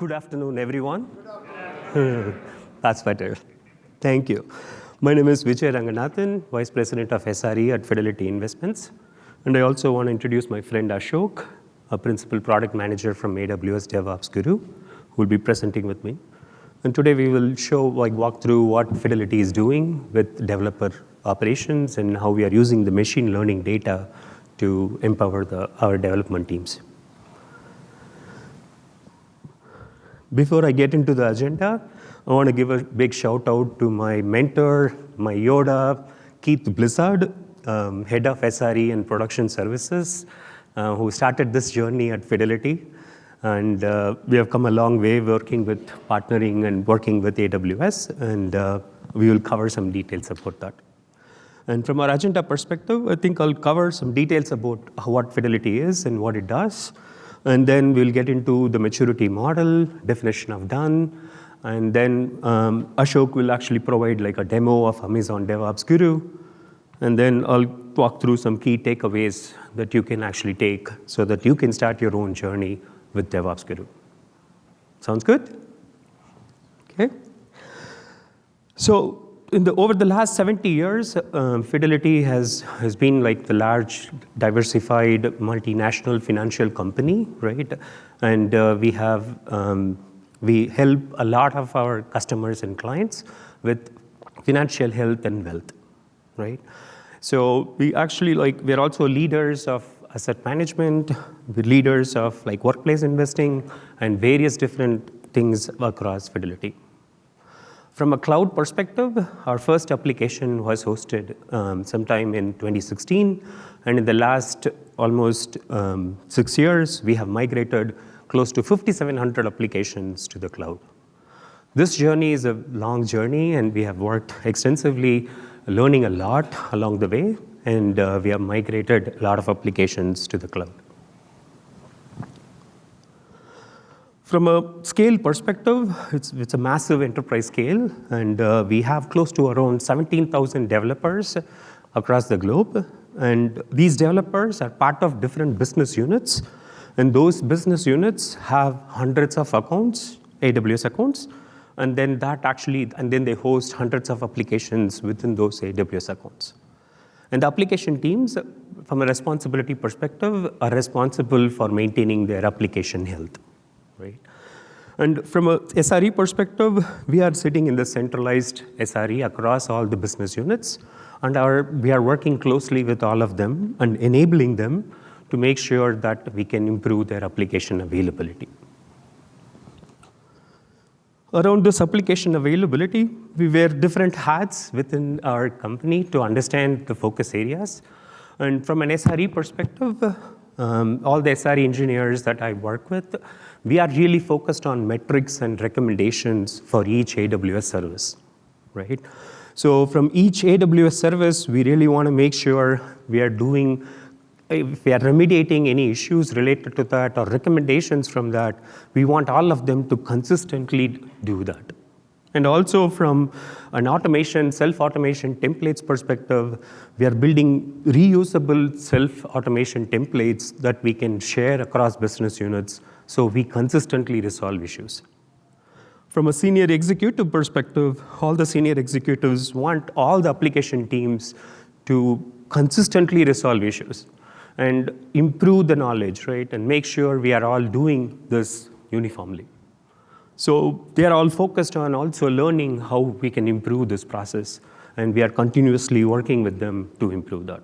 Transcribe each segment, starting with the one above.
Good afternoon, everyone. That's better. Thank you. My name is Vijay Ranganathan, Vice President of SRE at Fidelity Investments. And I also want to introduce my friend Ashok, a Principal Product Manager from AWS DevOps Guru, who will be presenting with me. And today we will walk through what Fidelity is doing with developer operations and how we are using the machine learning data to empower our development teams. Before I get into the agenda, I want to give a big shout out to my mentor, my Yoda, Keith Blizzard, Head of SRE and Production Services, who started this journey at Fidelity. And we have come a long way partnering and working with AWS, and we will cover some details about that. And from our agenda perspective, I think I'll cover some details about what Fidelity is and what it does. And then we'll get into the maturity model, definition of done, and then Ashok will actually provide like a demo of Amazon DevOps Guru, and then I'll walk through some key takeaways that you can actually take so that you can start your own journey with DevOps Guru. Sounds good? Okay. So over the last 70 years, Fidelity has been like the large, diversified, multinational financial company, right? And we help a lot of our customers and clients with financial health and wealth, right? So we're also leaders of asset management, we're leaders of like workplace investing and various different things across Fidelity. From a cloud perspective, our first application was hosted sometime in 2016, and in the last almost 6 years, we have migrated close to 5,700 applications to the cloud. This journey is a long journey, and we have worked extensively, learning a lot along the way, and we have migrated a lot of applications to the cloud. From a scale perspective, it's a massive enterprise scale, and we have close to around 17,000 developers across the globe. And these developers are part of different business units, and those business units have hundreds of accounts, AWS accounts, and then they host hundreds of applications within those AWS accounts. And the application teams, from a responsibility perspective, are responsible for maintaining their application health. Right. And from a SRE perspective, we are sitting in the centralized SRE across all the business units, and we are working closely with all of them and enabling them to make sure that we can improve their application availability. Around this application availability, we wear different hats within our company to understand the focus areas. And from an SRE perspective, all the SRE engineers that I work with, we are really focused on metrics and recommendations for each AWS service, right? So from each AWS service, we really want to make sure if we are remediating any issues related to that or recommendations from that, we want all of them to consistently do that. And also from an self-automation templates perspective, we are building reusable self-automation templates that we can share across business units so we consistently resolve issues. From a senior executive perspective, all the senior executives want all the application teams to consistently resolve issues and improve the knowledge, right? And make sure we are all doing this uniformly. So they are all focused on also learning how we can improve this process, and we are continuously working with them to improve that.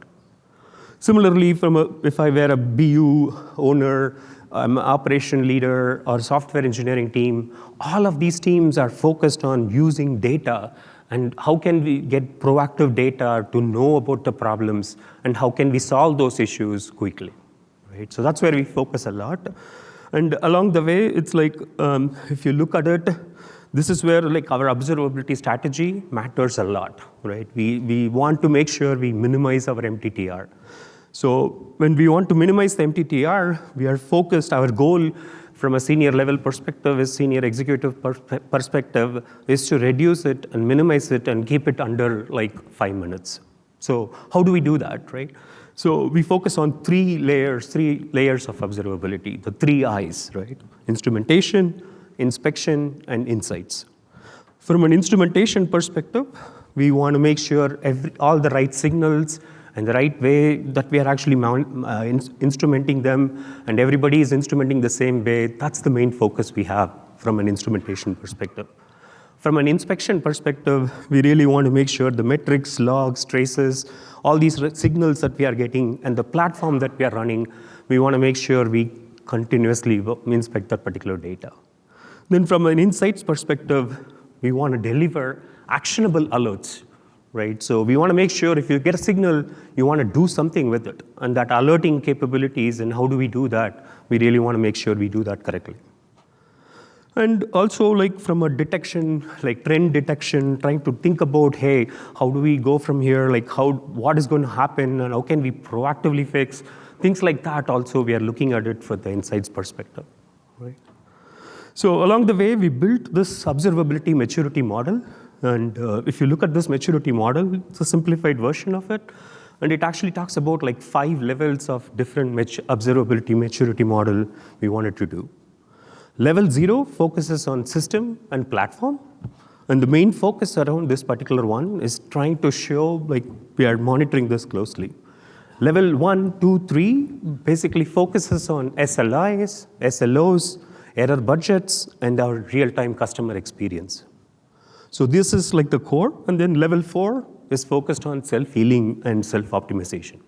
Similarly, if I were a BU owner, I'm an operation leader or software engineering team, all of these teams are focused on using data and how can we get proactive data to know about the problems and how can we solve those issues quickly, right? So that's where we focus a lot. And along the way, it's like, if you look at it, this is where like our observability strategy matters a lot, right? We want to make sure we minimize our MTTR. So when we want to minimize the MTTR, we are focused, our goal from a senior level perspective, senior executive perspective, is to reduce it and minimize it and keep it under like 5 minutes. So how do we do that, right? So we focus on three layers of observability, the 3 I's, right? Instrumentation, inspection, and insights. From an instrumentation perspective, we want to make sure all the right signals and the right way that we are actually instrumenting them, and everybody is instrumenting the same way. That's the main focus we have from an instrumentation perspective. From an inspection perspective, we really want to make sure the metrics, logs, traces, all these signals that we are getting and the platform that we are running, we want to make sure we continuously inspect that particular data. Then from an insights perspective, we want to deliver actionable alerts, right? So we want to make sure if you get a signal, you want to do something with it. And that alerting capabilities and how do we do that, we really want to make sure we do that correctly. And also, like from a detection, like trend detection, trying to think about, hey, how do we go from here? Like what is going to happen and how can we proactively fix? Things like that also, we are looking at it for the insights perspective, right? So along the way, we built this observability maturity model. And if you look at this maturity model, it's a simplified version of it. And it actually talks about like 5 levels of different observability maturity model we wanted to do. Level 0 focuses on system and platform. And the main focus around this particular one is trying to show like we are monitoring this closely. Level 1, 2, 3 basically focuses on SLIs, SLOs, error budgets, and our real-time customer experience. So this is like the core. And then level 4 is focused on self-healing and self-optimization.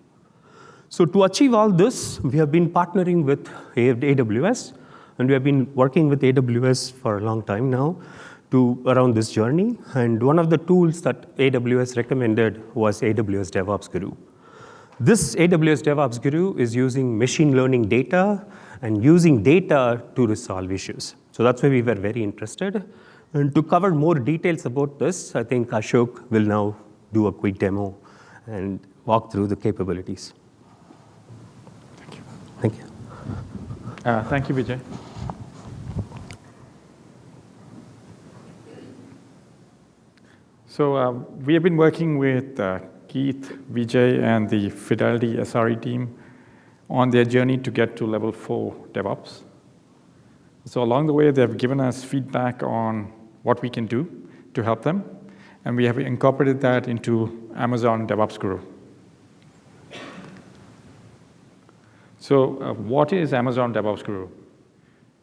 So to achieve all this, we have been partnering with AWS. And we have been working with AWS for a long time now around this journey. And one of the tools that AWS recommended was AWS DevOps Guru. This AWS DevOps Guru is using machine learning data and using data to resolve issues. So that's why we were very interested. And to cover more details about this, I think Ashok will now do a quick demo and walk through the capabilities. Thank you. Thank you. Thank you, Vijay. So we have been working with Keith, Vijay, and the Fidelity SRE team on their journey to get to level 4 DevOps. So along the way, they've given us feedback on what we can do to help them, and we have incorporated that into Amazon DevOps Guru. So what is Amazon DevOps Guru?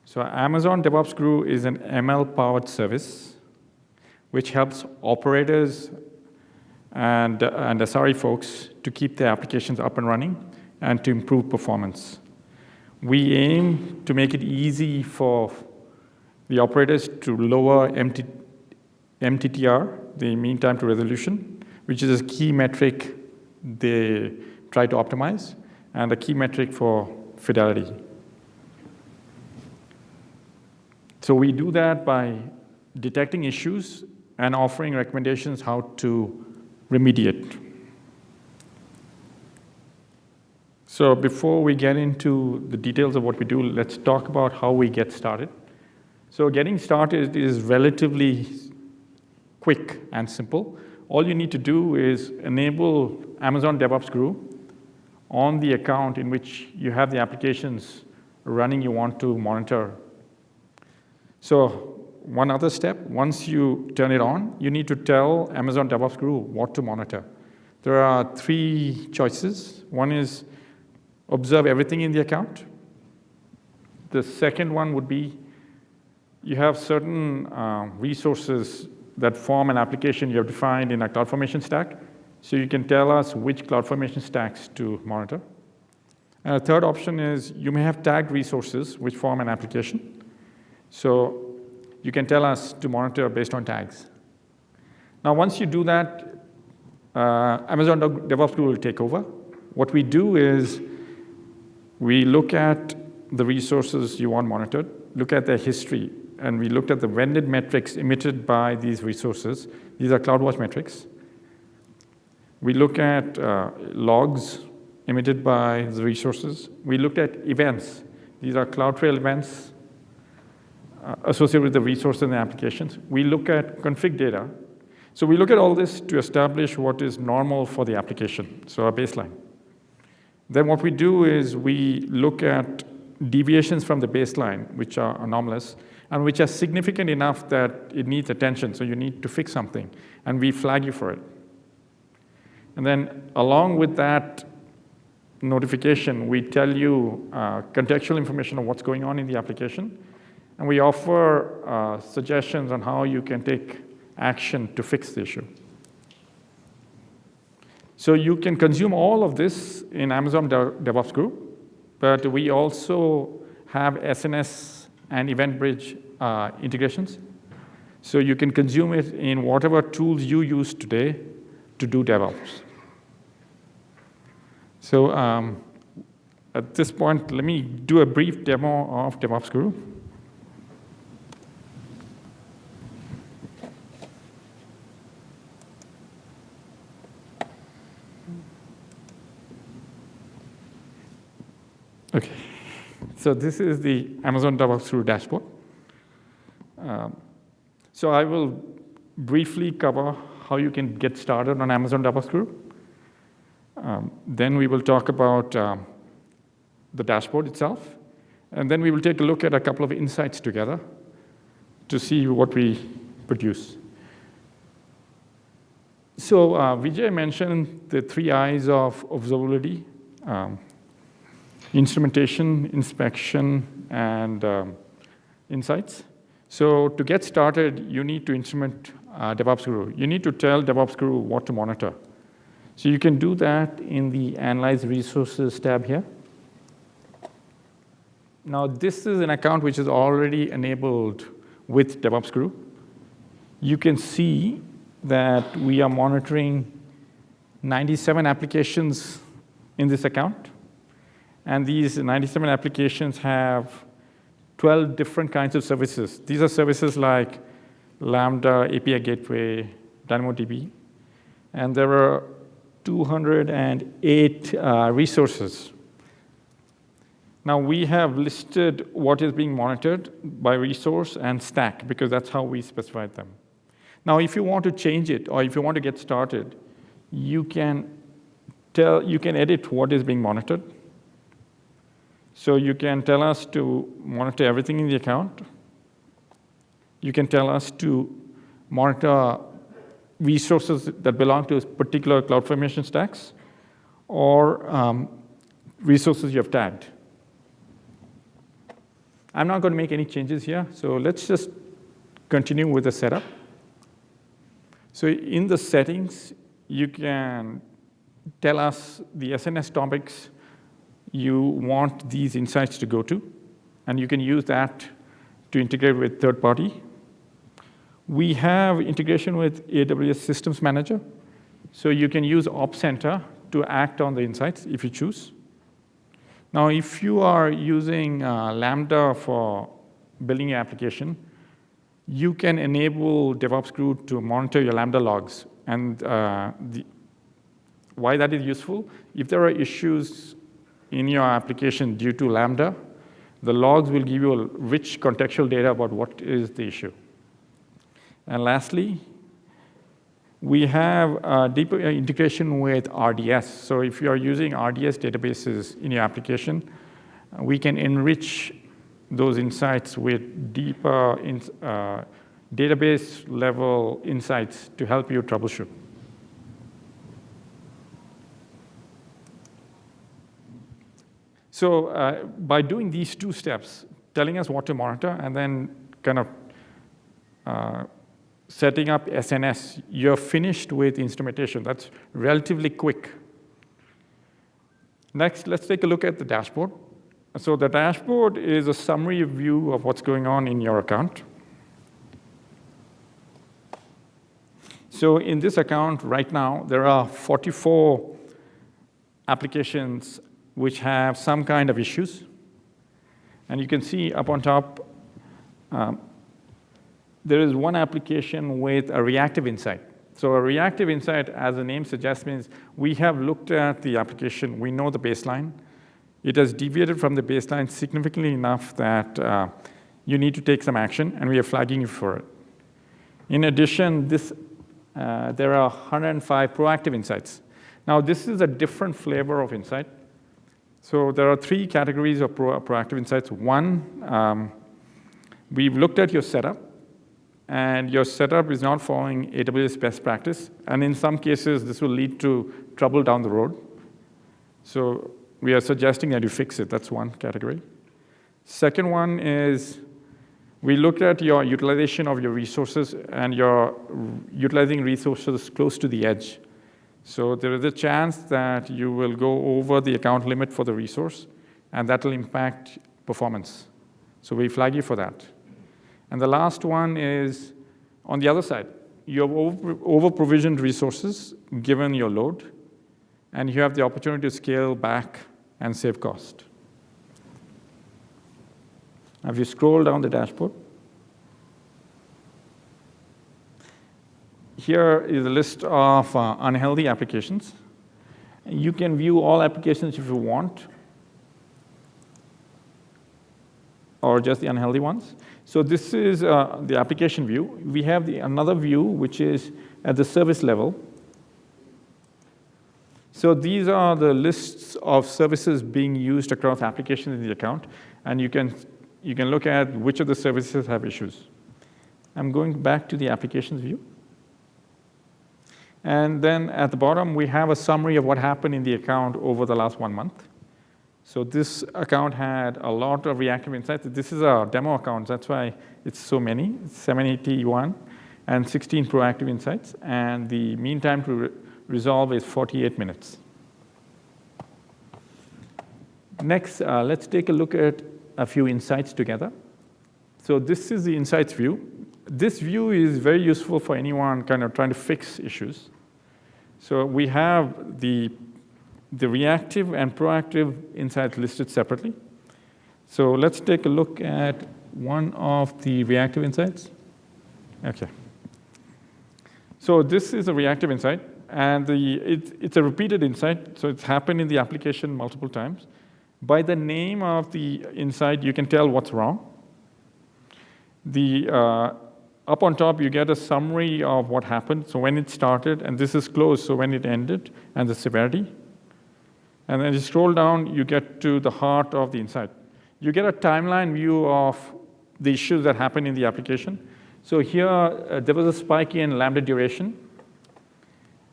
So Amazon DevOps Guru is an ML-powered service which helps operators and SRE folks to keep their applications up and running and to improve performance. We aim to make it easy for the operators to lower MTTR, the mean time to resolution, which is a key metric they try to optimize, and a key metric for Fidelity. So we do that by detecting issues and offering recommendations how to remediate. So before we get into the details of what we do, let's talk about how we get started. So getting started is relatively quick and simple. All you need to do is enable Amazon DevOps Guru on the account in which you have the applications running you want to monitor. So one other step, once you turn it on, you need to tell Amazon DevOps Guru what to monitor. There are 3 choices. One is observe everything in the account. The second one would be you have certain resources that form an application you have defined in a CloudFormation stack. So you can tell us which CloudFormation stacks to monitor. And a third option is you may have tagged resources which form an application. So you can tell us to monitor based on tags. Now, once you do that, Amazon DevOps Guru will take over. What we do is we look at the resources you want monitored, look at their history, and we looked at the vended metrics emitted by these resources. These are CloudWatch metrics. We look at logs emitted by the resources. We looked at events. These are CloudTrail events associated with the resources and the applications. We look at config data. So we look at all this to establish what is normal for the application, so our baseline. Then what we do is we look at deviations from the baseline, which are anomalous, and which are significant enough that it needs attention, so you need to fix something, and we flag you for it. And then along with that notification, we tell you contextual information of what's going on in the application, and we offer suggestions on how you can take action to fix the issue. So you can consume all of this in Amazon DevOps Guru, but we also have SNS and EventBridge integrations. So you can consume it in whatever tools you use today to do DevOps. So at this point, let me do a brief demo of DevOps Guru. Okay, so this is the Amazon DevOps Guru dashboard. So I will briefly cover how you can get started on Amazon DevOps Guru. Then we will talk about the dashboard itself. And then we will take a look at a couple of insights together to see what we produce. So Vijay mentioned the 3 I's of observability. Instrumentation, inspection, and insights. So to get started, you need to instrument DevOps Guru. You need to tell DevOps Guru what to monitor. So you can do that in the Analyze Resources tab here. Now, this is an account which is already enabled with DevOps Guru. You can see that we are monitoring 97 applications in this account. And these 97 applications have 12 different kinds of services. These are services like Lambda, API Gateway, DynamoDB. And there are 208 resources. Now, we have listed what is being monitored by resource and stack, because that's how we specified them. Now, if you want to change it, or if you want to get started, you can edit what is being monitored. So you can tell us to monitor everything in the account. You can tell us to monitor resources that belong to particular CloudFormation stacks, or resources you have tagged. I'm not going to make any changes here, so let's just continue with the setup. So in the settings, you can tell us the SNS topics you want these insights to go to, and you can use that to integrate with third party. We have integration with AWS Systems Manager, so you can use Ops Center to act on the insights if you choose. Now, if you are using Lambda for building your application, you can enable DevOps Guru to monitor your Lambda logs. And why that is useful, if there are issues in your application due to Lambda, the logs will give you a rich contextual data about what is the issue. And lastly, we have a deeper integration with RDS. So if you are using RDS databases in your application, we can enrich those insights with deeper database level insights to help you troubleshoot. So by doing these 2 steps, telling us what to monitor and then kind of setting up SNS, you're finished with instrumentation. That's relatively quick. Next, let's take a look at the dashboard. So the dashboard is a summary view of what's going on in your account. So in this account right now, there are 44 applications which have some kind of issues. And you can see up on top, there is one application with a reactive insight. So a reactive insight, as the name suggests, means we have looked at the application, we know the baseline. It has deviated from the baseline significantly enough that you need to take some action, and we are flagging you for it. In addition, there are 105 proactive insights. Now, this is a different flavor of insight. So there are 3 categories of proactive insights. One, We've looked at your setup, and your setup is not following AWS best practice. And in some cases, this will lead to trouble down the road. So we are suggesting that you fix it. That's one category. Second one is we looked at your utilization of your resources, and you're utilizing resources close to the edge. So there is a chance that you will go over the account limit for the resource, and that will impact performance. So we flag you for that. And the last one is on the other side. You have over-provisioned resources given your load, and you have the opportunity to scale back and save cost. Now, if you scroll down the dashboard, here is a list of unhealthy applications. You can view all applications if you want, or just the unhealthy ones. So this is the application view. We have another view, which is at the service level. So these are the lists of services being used across applications in the account, and you can look at which of the services have issues. I'm going back to the applications view. And then at the bottom, we have a summary of what happened in the account over the last 1 month. So this account had a lot of reactive insights. This is a demo account. That's why it's so many. It's 781 and 16 proactive insights. And the mean time to resolve is 48 minutes. Next, let's take a look at a few insights together. So this is the insights view. This view is very useful for anyone kind of trying to fix issues. So we have the reactive and proactive insights listed separately. So let's take a look at one of the reactive insights. Okay. So this is a reactive insight, and it's a repeated insight, so it's happened in the application multiple times. By the name of the insight, you can tell what's wrong. Up on top, you get a summary of what happened, so when it started, and this is closed, so when it ended, and the severity. And then you scroll down, you get to the heart of the insight. You get a timeline view of the issues that happened in the application. So here, there was a spike in Lambda duration.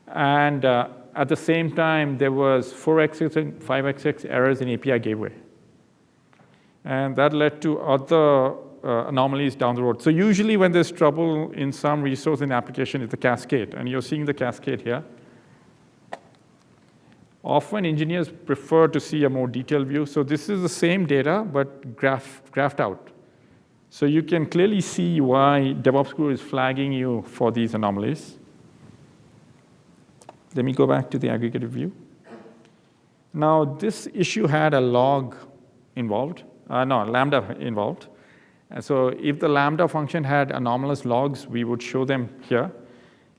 And at the same time, there was 4xx and 5xx errors in API gateway. And that led to other anomalies down the road. So usually when there's trouble in some resource in the application, it's a cascade. And you're seeing the cascade here. Often engineers prefer to see a more detailed view. So this is the same data, but graphed out. So you can clearly see why DevOps Guru is flagging you for these anomalies. Let me go back to the aggregated view. Now, this issue had a log involved, Lambda involved. And so if the Lambda function had anomalous logs, we would show them here.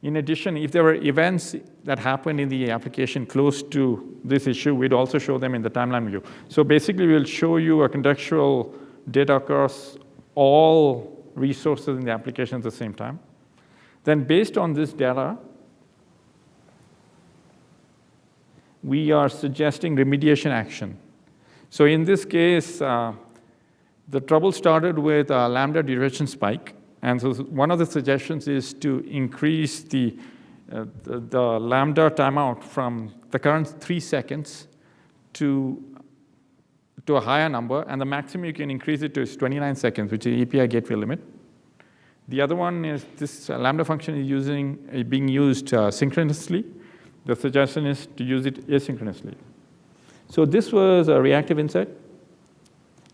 In addition, if there were events that happened in the application close to this issue, we'd also show them in the timeline view. So basically, we'll show you a contextual data across all resources in the application at the same time. Then based on this data, we are suggesting remediation action. So in this case, the trouble started with a Lambda duration spike. And so one of the suggestions is to increase the Lambda timeout from the current 3 seconds to a higher number. And the maximum you can increase it to is 29 seconds, which is the API gateway limit. The other one is this Lambda function is being used synchronously. The suggestion is to use it asynchronously. So this was a reactive insight.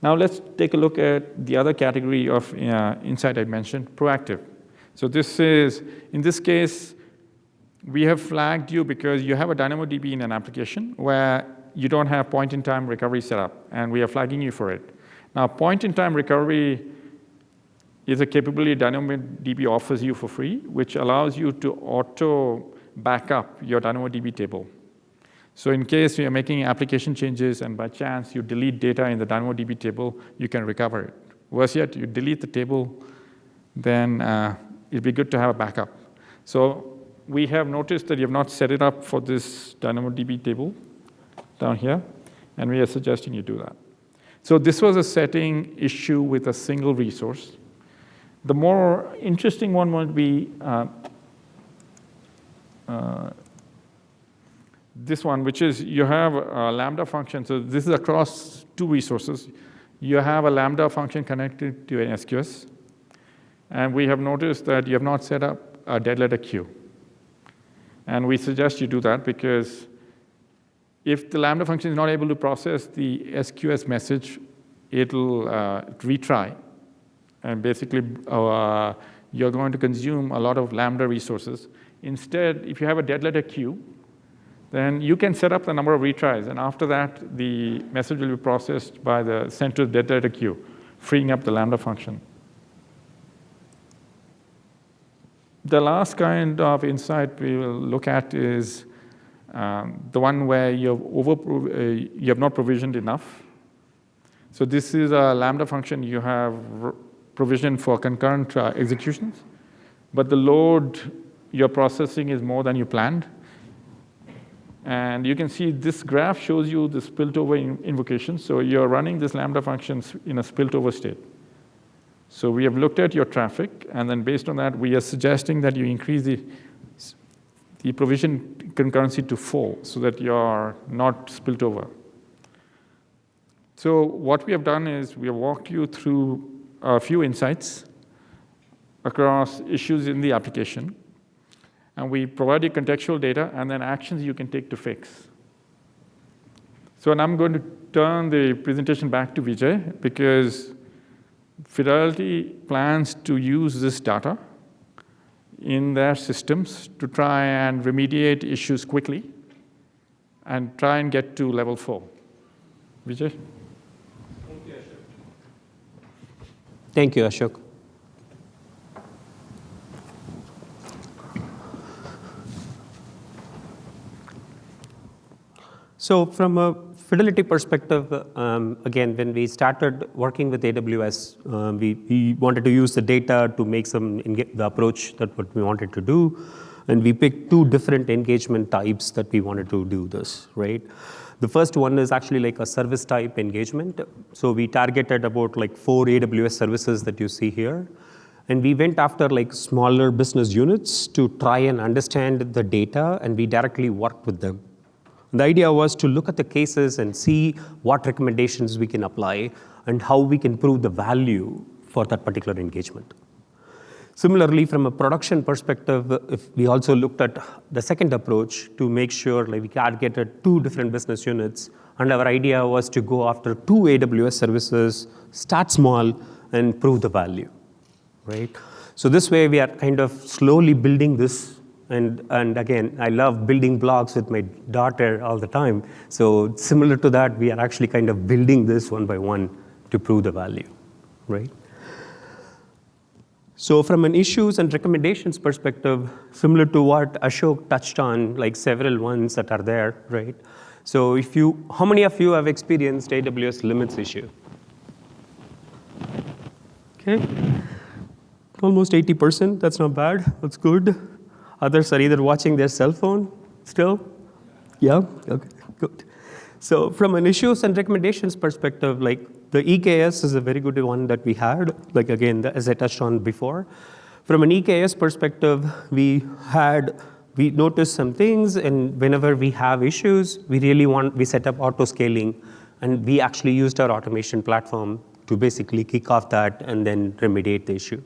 Now let's take a look at the other category of insight I mentioned, proactive. So in this case, we have flagged you because you have a DynamoDB in an application where you don't have point-in-time recovery set up, and we are flagging you for it. Now, point-in-time recovery is a capability DynamoDB offers you for free, which allows you to auto backup your DynamoDB table. So in case you're making application changes and by chance you delete data in the DynamoDB table, you can recover it. Worse yet, you delete the table, then it'd be good to have a backup. So we have noticed that you have not set it up for this DynamoDB table down here, and we are suggesting you do that. So this was a setting issue with a single resource. The more interesting one would be this one, which is you have a Lambda function. So this is across two resources. You have a Lambda function connected to an SQS. And we have noticed that you have not set up a dead letter queue. And we suggest you do that because if the Lambda function is not able to process the SQS message, it'll retry. And basically, you're going to consume a lot of Lambda resources. Instead, if you have a dead letter queue, then you can set up the number of retries. And after that, the message will be processed by the central dead letter queue, freeing up the Lambda function. The last kind of insight we will look at is the one where you have not provisioned enough. So this is a Lambda function you have provisioned for concurrent executions, but the load you're processing is more than you planned. And you can see this graph shows you the spilt over invocation. So you're running this Lambda functions in a spilt over state. So we have looked at your traffic, and then based on that, we are suggesting that you increase the provision concurrency to 4 so that you're not spilt over. So what we have done is we have walked you through a few insights across issues in the application. And we provide you contextual data and then actions you can take to fix. So now I'm going to turn the presentation back to Vijay because Fidelity plans to use this data in their systems to try and remediate issues quickly and try and get to level 4. Vijay? Thank you, Ashok. So from a Fidelity perspective, again, when we started working with AWS, we wanted to use the data to make the approach that what we wanted to do. And we picked 2 different engagement types that we wanted to do this, right? The first one is actually like a service type engagement. So we targeted about like 4 AWS services that you see here. And we went after like smaller business units to try and understand the data, and we directly worked with them. The idea was to look at the cases and see what recommendations we can apply and how we can prove the value for that particular engagement. Similarly, from a production perspective, if we also looked at the second approach to make sure like we targeted 2 different business units, and our idea was to go after 2 AWS services, start small, and prove the value, right? So this way, we are kind of slowly building this. And again, I love building blocks with my daughter all the time. So similar to that, we are actually kind of building this one by one to prove the value, right? So from an issues and recommendations perspective, similar to what Ashok touched on, like several ones that are there, right? So how many of you have experienced AWS limits issue? Okay, almost 80%, that's not bad, that's good. Others are either watching their cell phone still? Yeah, okay, good. So from an issues and recommendations perspective, like the EKS is a very good one that we had, like again, as I touched on before. From an EKS perspective, we noticed some things, and whenever we have issues, we set up auto scaling, and we actually used our automation platform to basically kick off that and then remediate the issue.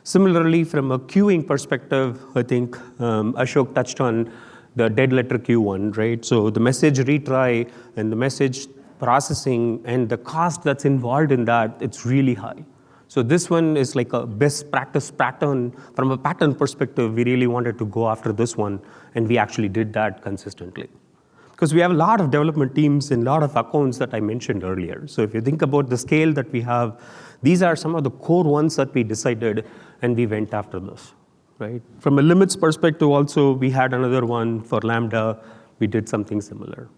Similarly, from a queuing perspective, I think Ashok touched on the dead letter queue one, right? So the message retry and the message processing and the cost that's involved in that, it's really high. So this one is like a best practice pattern. From a pattern perspective, we really wanted to go after this one, and we actually did that consistently. Because we have a lot of development teams and a lot of accounts that I mentioned earlier. So if you think about the scale that we have, these are some of the core ones that we decided, and we went after this, right? From a limits perspective also, we had another one for Lambda. We did something similar.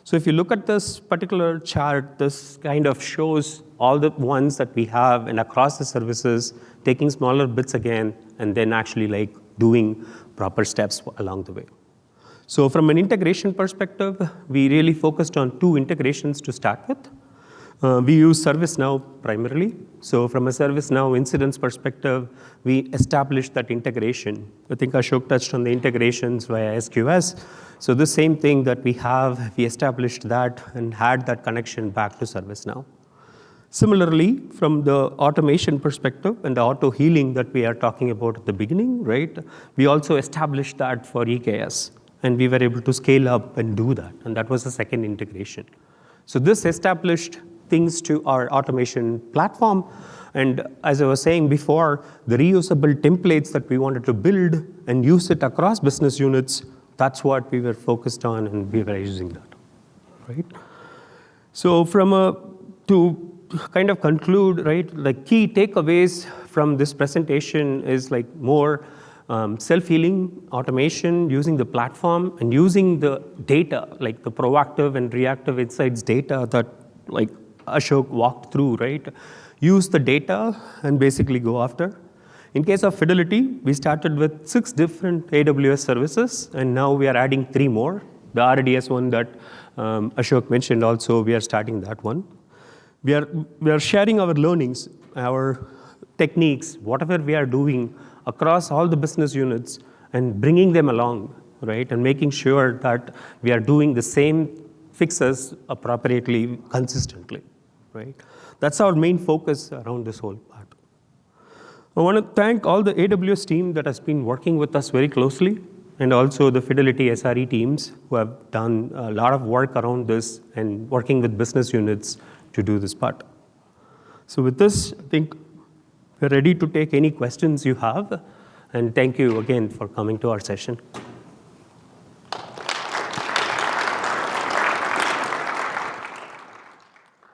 So if you look at this particular chart, this kind of shows all the ones that we have and across the services, taking smaller bits again, and then actually like doing proper steps along the way. So from an integration perspective, we really focused on 2 integrations to start with. We use ServiceNow primarily. So from a ServiceNow incidents perspective, we established that integration. I think Ashok touched on the integrations via SQS. So the same thing that we have, we established that and had that connection back to ServiceNow. Similarly, from the automation perspective and the auto healing that we are talking about at the beginning, right? We also established that for EKS, and we were able to scale up and do that, and that was the second integration. So this established things to our automation platform, and as I was saying before, the reusable templates that we wanted to build and use it across business units, that's what we were focused on, and we were using that, right? So to kind of conclude, right, like key takeaways from this presentation is like more self-healing automation, using the platform and using the data, like the proactive and reactive insights data that like Ashok walked through, right? Use the data and basically go after. In case of Fidelity, we started with 6 different AWS services, and now we are adding 3 more. The RDS one that Ashok mentioned also, we are starting that one. We are sharing our learnings, our techniques, whatever we are doing across all the business units and bringing them along, right? And making sure that we are doing the same fixes appropriately, consistently, right? That's our main focus around this whole part. I want to thank all the AWS team that has been working with us very closely, and also the Fidelity SRE teams who have done a lot of work around this and working with business units to do this part. So with this, I think we're ready to take any questions you have, and thank you again for coming to our session.